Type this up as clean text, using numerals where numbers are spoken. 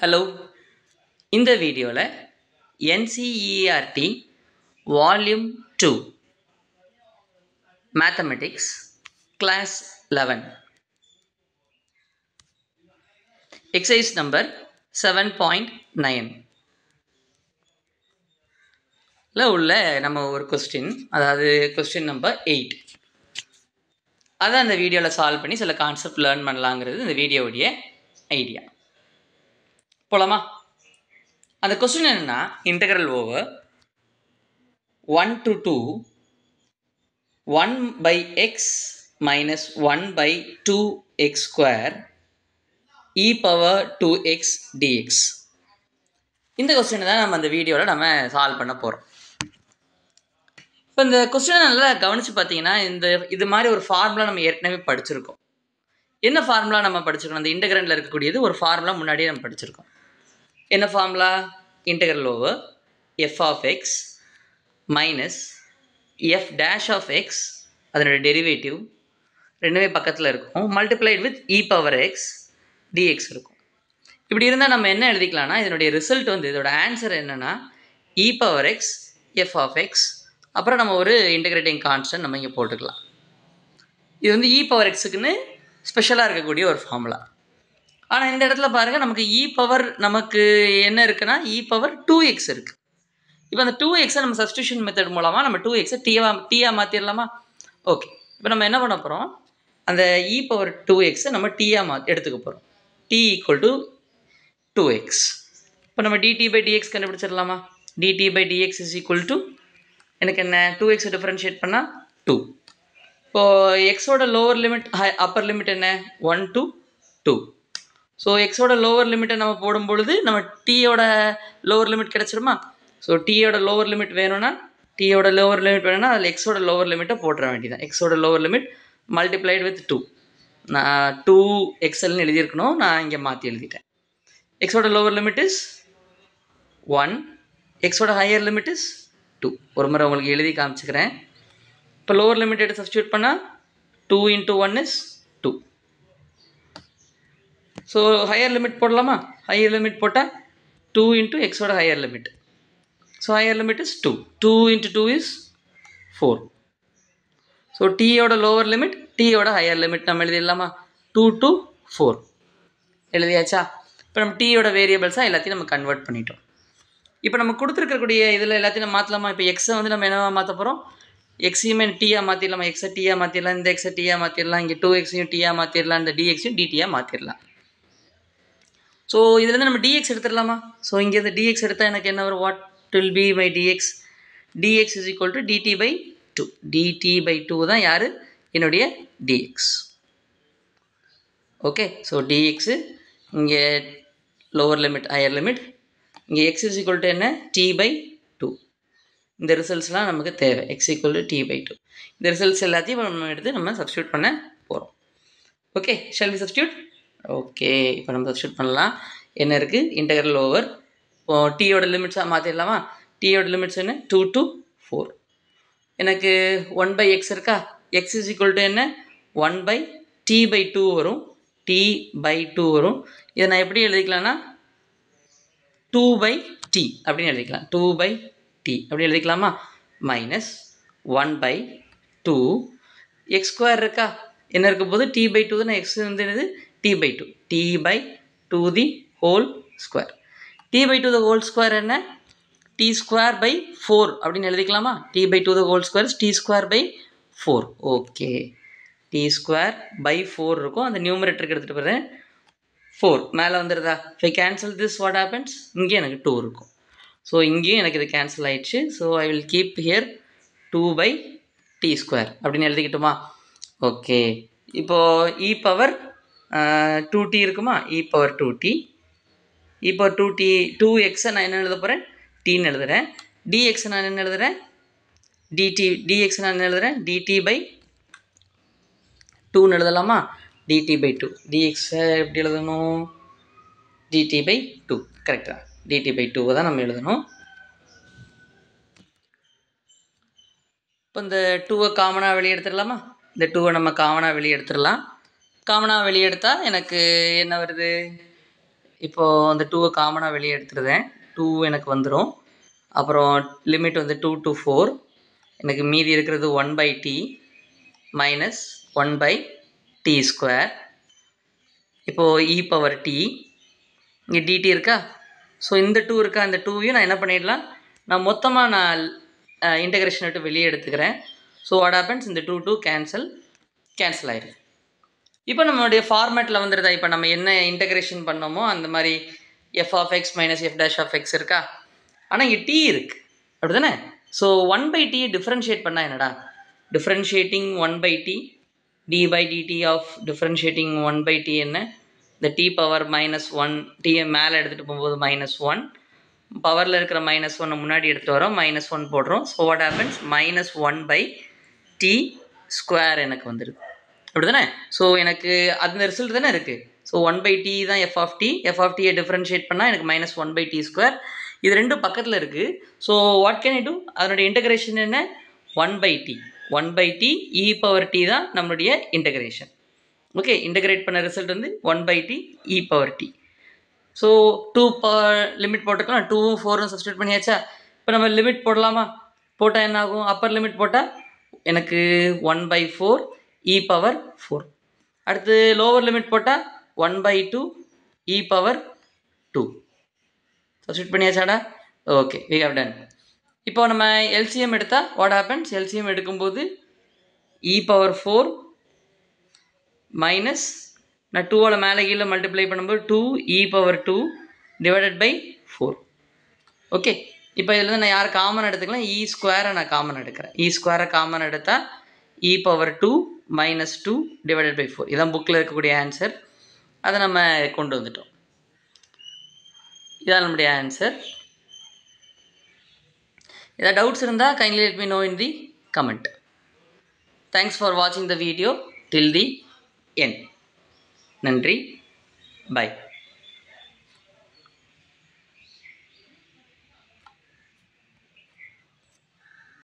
Hello, இந்த வீடியோவில் NCERT volume 2 mathematics class 11 exercise number 7.9 உள்ள நம்ம ஒரு கொஸ்டின், அதாவது கொஸ்டின் நம்பர் 8, அதை அந்த வீடியோவில் சால்வ் பண்ணி சில கான்செப்ட் லேர்ன் பண்ணலாங்கிறது இந்த வீடியோவுடைய ஐடியா. போலாமா? அந்த கொஸ்டின் என்னன்னா, integral over 1 to 2 1 by x minus 1 by 2x square e power 2x dx. இந்த கொஸ்டினை தான் நம்ம அந்த வீடியோவில் நம்ம சால்வ் பண்ண போகிறோம். இப்போ இந்த கொஸ்டினை நல்லா கவனித்து பார்த்தீங்கன்னா, இது மாதிரி ஒரு ஃபார்முலா நம்ம ஏற்கனவே படிச்சிருக்கோம். என்ன ஃபார்முலா நம்ம படிச்சிருக்கோம்? அந்த இன்டெக்ரண்டில் இருக்கக்கூடியது ஒரு ஃபார்முலா முன்னாடியே நம்ம படிச்சிருக்கோம். என்ன formula? Integral over f of x minus f dash of x, அதனுடைய டெரிவேட்டிவ் ரெண்டுமே பக்கத்தில் இருக்கும், multiplied with e power x dx இருக்கும். இப்படி இருந்தால் நம்ம என்ன எழுதிக்கலாம்னா, இதனுடைய ரிசல்ட் இதோட ஆன்சர் என்னென்னா e power x f of x, அப்புறம் நம்ம ஒரு இன்டெகிரேட்டிங் கான்ஸ்டன்ட் நம்ம இங்கே போட்டுக்கலாம். இது e power xக்குன்னு ஸ்பெஷலாக இருக்கக்கூடிய ஒரு ஃபார்முலா. ஆனால் இந்த இடத்துல பாருங்கள், நமக்கு e பவர் நமக்கு என்ன இருக்குன்னா e பவர் 2x இருக்குது. இப்போ அந்த 2xை நம்ம சப்ஸ்டியூஷன் மெத்தட் மூலமாக நம்ம 2xை டீயாக மாற்றிடலாமா? ஓகே, இப்போ நம்ம என்ன பண்ண போகிறோம், அந்த e பவர் 2xை நம்ம டீயாக எடுத்துக்க போகிறோம். t equal to 2x. இப்போ நம்ம dt பை dx கண்டுபிடிச்சிடலாமா? dt by dx is equal to எனக்கு என்ன, 2xை டிஃப்ரென்ஷியேட் பண்ணால் 2. இப்போது எக்ஸோட லோவர் லிமிட் அப்பர் லிமிட் என்ன, 1 to 2. ஸோ எக்ஸோட லோவர் லிமிட்டை நம்ம போடும்பொழுது நம்ம டீயோட லோவர் லிமிட் கிடச்சிருமா? ஸோ டீயோட லோவர் லிமிட் வேணும்னா அதில் எக்ஸோட லோவர் லிமிட்டை போட்டுற வேண்டியதான். எக்ஸோட லோவர் லிமிட் மல்டிப்ளைடு வித் 2. நான் 2xல்னு எழுதியிருக்கணும், நான் இங்கே மாற்றி எழுதிட்டேன். எக்ஸோட லோவர் லிமிட் இஸ் 1, எக்ஸோட ஹையர் லிமிட் இஸ் 2. ஒரு முறை உங்களுக்கு எழுதி காமிச்சுக்கிறேன். இப்போ லோவர் லிமிட் எடுத்து சப்ஸ்டியூட் பண்ணால் 2 into 1 is 2. So higher limit போடலாமா? ஹையர் லிமிட் போட்டால் 2 into எக்ஸோட higher limit. So higher limit is 2. 2 into 2 is 4. So டீயோட லோவர் லிமிட், டீயோட ஹையர் லிமிட் நம்ம எழுதிடலாமா? 2 to 4 எழுதியாச்சா? இப்போ நம்ம டீயோட வேரியபிள்ஸாக எல்லாத்தையும் நம்ம கன்வெர்ட் பண்ணிட்டோம். இப்போ நம்ம கொடுத்துருக்கக்கூடிய இதில் எல்லாத்தையும் நம்ம மாற்றலாமா? இப்போ எக்ஸை நம்ம என்னவா மாற்ற போகிறோம்? எக்ஸையுமே டீயாக மாற்றிடலாமா? எக்ஸை டீயாக மாற்றிடலாம், இந்த எக்ஸை டீயாக மாற்றிடலாம், இங்கே 2xையும் டீயாக மாற்றிடலாம், இந்த dxையும் dtயாக மாற்றிடலாம். ஸோ இதுலேருந்து நம்ம dx எடுத்துடலாமா? ஸோ இங்கேருந்து dx எடுத்தால் எனக்கு என்ன வரும்? What will be my dx? dx is equal to dt by 2. dt by 2 தான் யார்? என்னுடைய dx. ஓகே, ஸோ dx இங்கே லோவர் லிமிட் ஹையர் லிமிட், இங்கே x இஸ் ஈக்குவல் டு என்ன? t by 2. இந்த ரிசல்ட்ஸ்லாம் நமக்கு தேவை. x equal to t by 2. இந்த ரிசல்ட்ஸ் எல்லாத்தையும் நம்ம எடுத்து நம்ம சப்ஸ்டியூட் பண்ண போகிறோம். Okay, shall we substitute? Okay, இப்போ நம்ம சப்ஸ்டியூட் பண்ணலாம். என்ன இருக்குது? இன்டெக்ரல் ஓவர் டீயோட லிமிட்ஸாக மாற்றிடலாமா? டீயோட லிமிட்ஸ் என்ன? 2 to 4. எனக்கு 1 by x இருக்கா? x இஸ் ஈக்குவல் டு என்ன? 1 by t by 2 வரும். t by 2 வரும். இதை நான் எப்படி எழுதிக்கலாம்னா 2 by t அப்படின்னு எழுதிக்கலாம். 2 by t அப்படி எழுதிக்கலாமா? மைனஸ் 1 by 2 x ஸ்கொயர் இருக்கா? என்ன இருக்க போது? t by 2 தான். x என்னது? t by 2. t by 2 the whole square. t by 2 the whole square என்ன? t square by 4 அப்படின்னு எழுதிக்கலாமா? t by 2 the whole square is t square by 4. Okay, t square by 4 இருக்கும். அந்த நியூமரேட்டருக்கு எடுத்துகிட்டு போகிறேன். 4 மேலே வந்துடுதா? if I cancel this, what happens? இங்கே எனக்கு 2 இருக்கும். ஸோ இங்கேயும் எனக்கு இது கேன்சல் ஆயிடுச்சு. So I will keep here 2 by t square அப்படின்னு எழுதிக்கிட்டுமா? ஓகே, இப்போது e பவர் 2t இருக்குமா? e power 2t. e power 2t 2xை நான் என்ன எழுத போகிறேன்? tன்னு எழுதுகிறேன். dx நான் என்ன எழுதுகிறேன்? dx நான் என்ன எழுதுகிறேன்? dt பை 2ன்னு எழுதலாமா? dt by 2. dxஐ எப்படி எழுதணும்? dt by 2. கரெக்டாக dt பை 2 தான் நம்ம எழுதணும். இப்போ இந்த 2வை காமனாக வெளியே எடுத்துடலாமா? இந்த 2வை நம்ம காமனாக வெளியே எடுத்துடலாம். காமனாக வெளியே எடுத்தால் எனக்கு என்ன வருது? இப்போது அந்த 2 காமனாக வெளியே எடுத்துருதேன். 2 எனக்கு வந்துடும். அப்புறம் லிமிட் வந்து 2 to 4. எனக்கு மீதி இருக்கிறது 1/t மைனஸ் 1/t². இப்போது e பவர் t இங்கே dt இருக்கா. ஸோ இந்த 2 இருக்கா, அந்த 2வையும் நான் என்ன பண்ணிடலாம், நான் மொத்தமாக நான் இன்டகிரேஷன் விட்டு வெளியே எடுத்துக்கிறேன். ஸோ வாட் ஹேப்பன்ஸ், இந்த 2 கேன்சல் ஆயிடுது. இப்போ நம்மளுடைய ஃபார்மேட்டில் வந்துடுதா. இப்போ நம்ம என்ன இன்டகிரேஷன் பண்ணோமோ அந்த மாதிரி f of x minus f dash of x இருக்கா. ஆனால் இங்கே t இருக்குது அப்படி தானே. ஸோ 1/t டிஃப்ரென்ஷியேட் பண்ணால் என்னடா, differentiating 1/t d/dt of differentiating 1/t என்ன, இந்த t பவர் -1 t மேலே எடுத்துகிட்டு போகும்போது -1, பவரில் இருக்கிற -1 முன்னாடி எடுத்துகிட்டு வரோம், -1 போடுறோம். ஸோ வாட் ஹேப்பன்ஸ், -1/t² எனக்கு வந்துடுது அப்படி தானே. ஸோ எனக்கு அந்த ரிசல்ட் தானே இருக்குது. ஸோ 1/t தான் f of t, f of t differentiate பண்ணால் எனக்கு -1/t². இது ரெண்டும் பக்கத்தில் இருக்குது. So what can I do, அதனுடைய இன்டகிரேஷன் என்ன, 1/t e பவர் t தான் நம்மளுடைய இன்டகிரேஷன். ஓகே, இன்டகிரேட் பண்ண ரிசல்ட் வந்து 1/t e power t. So 2 limit போட்டுக்கலாம், 2ம் 4ம் சப்ஸ்டியூட் பண்ணியாச்சா. இப்போ நம்ம லிமிட் போடலாமா, போட்டால் என்ன ஆகும், அப்பர் லிமிட் போட்டால் எனக்கு 1/4 e பவர் 4. அடுத்து லோவர் லிமிட் போட்டால் 1/2 e பவர் 2. சப்ஸ்டியூட் பண்ணியாச்சாடா. Okay, we have done. இப்போ நம்ம எல்சிஎம் எடுத்தால் வாட் ஹேப்பன்ஸ், எல்சிஎம் எடுக்கும்போது e பவர் 4 மைனஸ் நான் 2ஆல் மேலே கீழே மல்டிப்ளை பண்ணும்போது 2 e power 2 divided by 4. Okay, இப்போ இதில் வந்து நான் யார் காமன் எடுத்துக்கலாம், e² நான் காமன் எடுக்கிறேன். e² காமன் எடுத்தால் e power 2 minus 2 divided by 4. இதான் புக்கில் இருக்கக்கூடிய ஆன்சர். அதை நம்ம கொண்டு வந்துட்டோம். இதான் நம்முடைய ஆன்சர். ஏதாவது டவுட்ஸ் இருந்தால் kindly let me know in the comment. Thanks for வாட்சிங் the video till the end. நன்றி, பை.